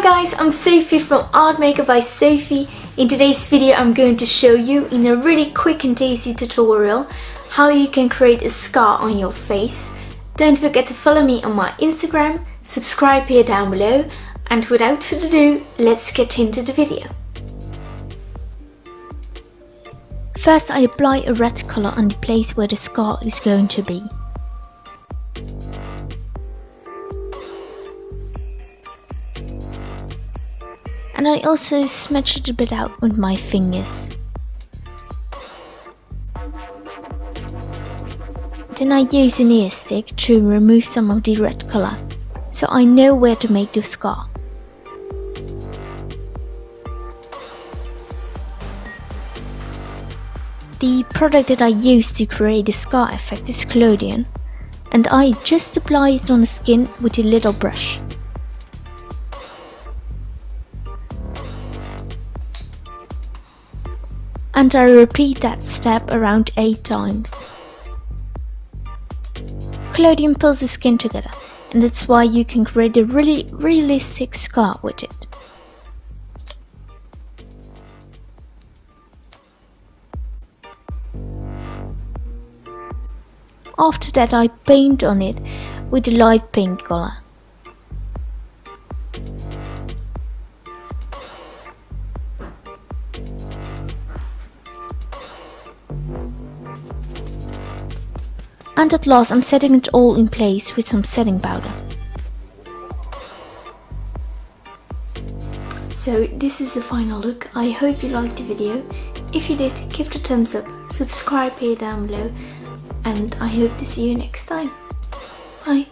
guys, I'm Sophie from Art Makeup by Sophie. In today's video I'm going to show you in a really quick and easy tutorial how you can create a scar on your face. Don't forget to follow me on my Instagram, subscribe here down below, and without further ado, let's get into the video. First I apply a red color on the place where the scar is going to be. And I also smudge it a bit out with my fingers. Then I use an ear stick to remove some of the red color, so I know where to make the scar. The product that I use to create the scar effect is collodion, and I just apply it on the skin with a little brush. And I repeat that step around 8 times. Collodion pulls the skin together, and that's why you can create a really realistic scar with it. After that I paint on it with a light pink color. And at last I'm setting it all in place with some setting powder. So this is the final look. I hope you liked the video. If you did, give it a thumbs up, subscribe here down below, and I hope to see you next time. Bye.